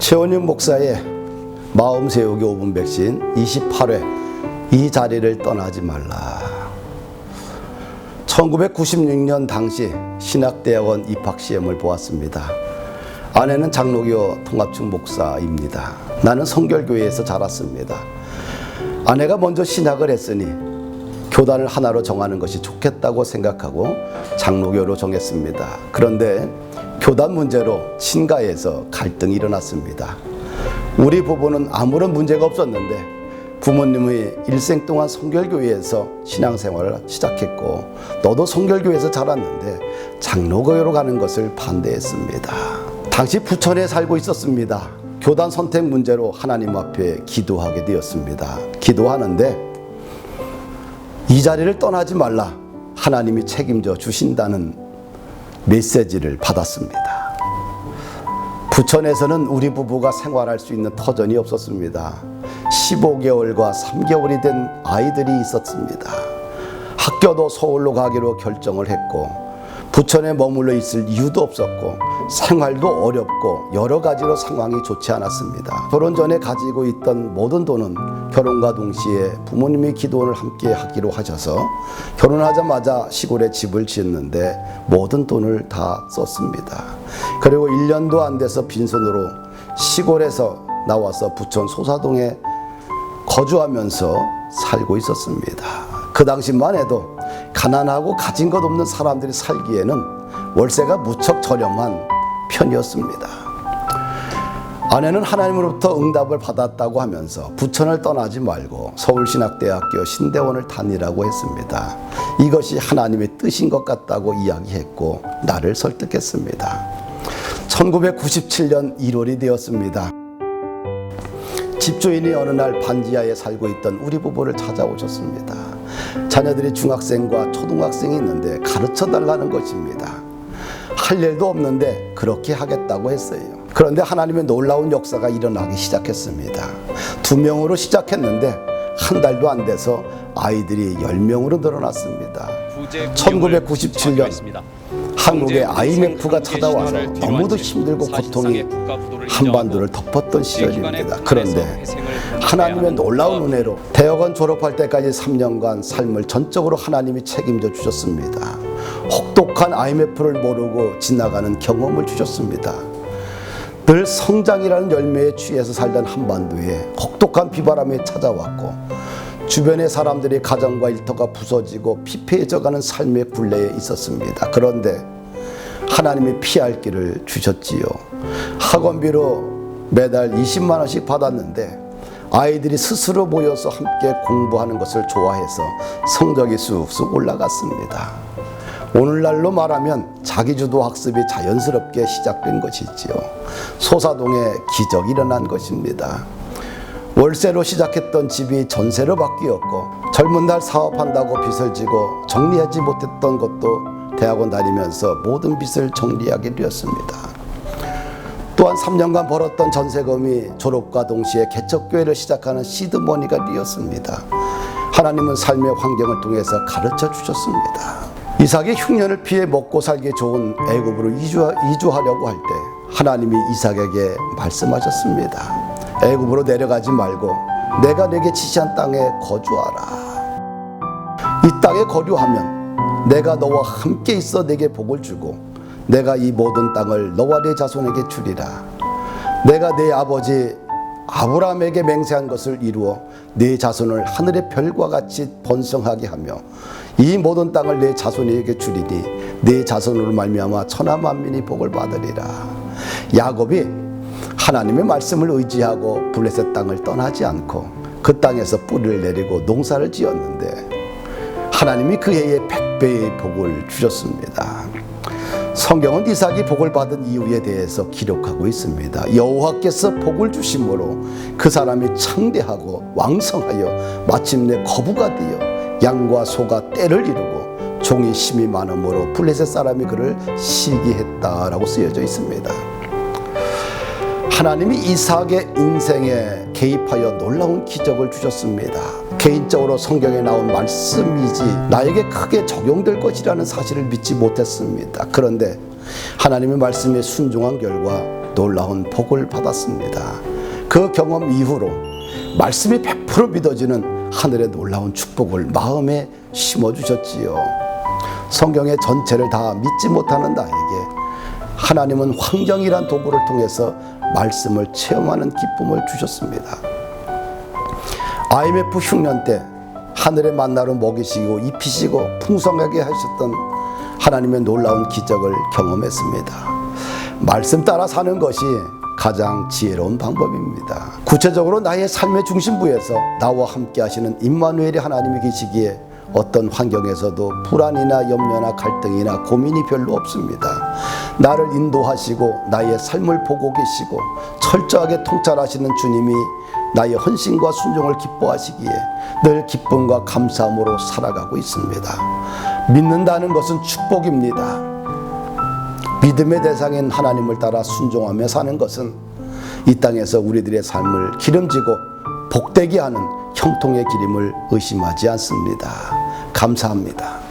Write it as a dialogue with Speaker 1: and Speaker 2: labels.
Speaker 1: 최원윤 목사의 마음 세우기 5분 백신 28회 이 자리를 떠나지 말라. 1996년 당시 신학대학원 입학시험을 보았습니다. 아내는 장로교 통합중 목사입니다. 나는 성결교회에서 자랐습니다. 아내가 먼저 신학을 했으니 교단을 하나로 정하는 것이 좋겠다고 생각하고 장로교로 정했습니다. 그런데 교단 문제로 친가에서 갈등이 일어났습니다. 우리 부부는 아무런 문제가 없었는데 부모님의 일생 동안 성결교회에서 신앙생활을 시작했고 너도 성결교회에서 자랐는데 장로교회로 가는 것을 반대했습니다. 당시 부천에 살고 있었습니다. 교단 선택 문제로 하나님 앞에 기도하게 되었습니다. 기도하는데 이 자리를 떠나지 말라, 하나님이 책임져 주신다는 메시지를 받았습니다. 부천에서는 우리 부부가 생활할 수 있는 터전이 없었습니다. 15개월과 3개월이 된 아이들이 있었습니다. 학교도 서울로 가기로 결정을 했고 부천에 머물러 있을 이유도 없었고 생활도 어렵고 여러 가지로 상황이 좋지 않았습니다. 결혼 전에 가지고 있던 모든 돈은 결혼과 동시에 부모님의 기도를 함께 하기로 하셔서 결혼하자마자 시골에 집을 지었는데 모든 돈을 다 썼습니다. 그리고 1년도 안 돼서 빈손으로 시골에서 나와서 부천 소사동에 거주하면서 살고 있었습니다. 그 당시만 해도 가난하고 가진 것 없는 사람들이 살기에는 월세가 무척 저렴한 편이었습니다. 아내는 하나님으로부터 응답을 받았다고 하면서 부천을 떠나지 말고 서울신학대학교 신대원을 다니라고 했습니다. 이것이 하나님의 뜻인 것 같다고 이야기했고 나를 설득했습니다. 1997년 1월이 되었습니다. 집주인이 어느 날 반지하에 살고 있던 우리 부부를 찾아오셨습니다. 자녀들이 중학생과 초등학생이 있는데 가르쳐달라는 것입니다. 할 일도 없는데 그렇게 하겠다고 했어요. 그런데 하나님의 놀라운 역사가 일어나기 시작했습니다. 2명으로 시작했는데 한 달도 안 돼서 아이들이 10명으로 늘어났습니다. 1997년 한국의 IMF가 찾아와서 너무도 힘들고 고통이 한반도를 덮었던 시절입니다. 그런데 하나님의 놀라운 은혜로 대학원 졸업할 때까지 3년간 삶을 전적으로 하나님이 책임져 주셨습니다. 혹독한 IMF를 모르고 지나가는 경험을 주셨습니다. 늘 성장이라는 열매에 취해서 살던 한반도에 혹독한 비바람이 찾아왔고 주변의 사람들이 가정과 일터가 부서지고 피폐해져가는 삶의 굴레에 있었습니다. 그런데 하나님이 피할 길을 주셨지요. 학원비로 매달 20만 원씩 받았는데 아이들이 스스로 모여서 함께 공부하는 것을 좋아해서 성적이 쑥쑥 올라갔습니다. 오늘날로 말하면 자기주도 학습이 자연스럽게 시작된 것이지요. 소사동에 기적이 일어난 것입니다. 월세로 시작했던 집이 전세로 바뀌었고 젊은 날 사업한다고 빚을 지고 정리하지 못했던 것도 대학원 다니면서 모든 빚을 정리하게 되었습니다. 또한 3년간 벌었던 전세금이 졸업과 동시에 개척교회를 시작하는 시드머니가 되었습니다. 하나님은 삶의 환경을 통해서 가르쳐 주셨습니다. 이삭이 흉년을 피해 먹고 살기 좋은 애굽으로 이주하려고 할 때 하나님이 이삭에게 말씀하셨습니다. 애굽으로 내려가지 말고 내가 내게 지시한 땅에 거주하라. 이 땅에 거류하면 내가 너와 함께 있어 내게 복을 주고 내가 이 모든 땅을 너와 네 자손에게 주리라. 내가 네 아버지 아브라함에게 맹세한 것을 이루어 네 자손을 하늘의 별과 같이 번성하게 하며 이 모든 땅을 네 자손에게 주리니 네 자손으로 말미암아 천하 만민이 복을 받으리라. 야곱이 하나님의 말씀을 의지하고 블레셋 땅을 떠나지 않고 그 땅에서 뿌리를 내리고 농사를 지었는데 하나님이 그 해에 100배의 복을 주셨습니다. 성경은 이삭이 복을 받은 이유에 대해서 기록하고 있습니다. 여호와께서 복을 주심으로 그 사람이 창대하고 왕성하여 마침내 거부가 되어 양과 소가 떼를 이루고 종이 심이 많음으로 블레셋 사람이 그를 시기했다라고 쓰여져 있습니다. 하나님이 이삭의 인생에 개입하여 놀라운 기적을 주셨습니다. 개인적으로 성경에 나온 말씀이지 나에게 크게 적용될 것이라는 사실을 믿지 못했습니다. 그런데 하나님의 말씀에 순종한 결과 놀라운 복을 받았습니다. 그 경험 이후로 말씀이 100% 믿어지는 하늘의 놀라운 축복을 마음에 심어주셨지요. 성경의 전체를 다 믿지 못하는 나에게 하나님은 환경이란 도구를 통해서 말씀을 체험하는 기쁨을 주셨습니다. IMF 흉년 때 하늘의 만나로 먹이시고 입히시고 풍성하게 하셨던 하나님의 놀라운 기적을 경험했습니다. 말씀 따라 사는 것이 가장 지혜로운 방법입니다. 구체적으로 나의 삶의 중심부에서 나와 함께 하시는 임마누엘이 하나님이 계시기에 어떤 환경에서도 불안이나 염려나 갈등이나 고민이 별로 없습니다. 나를 인도하시고 나의 삶을 보고 계시고 철저하게 통찰하시는 주님이 나의 헌신과 순종을 기뻐하시기에 늘 기쁨과 감사함으로 살아가고 있습니다. 믿는다는 것은 축복입니다. 믿음의 대상인 하나님을 따라 순종하며 사는 것은 이 땅에서 우리들의 삶을 기름지고 복되게 하는 형통의 기림을 의심하지 않습니다. 감사합니다.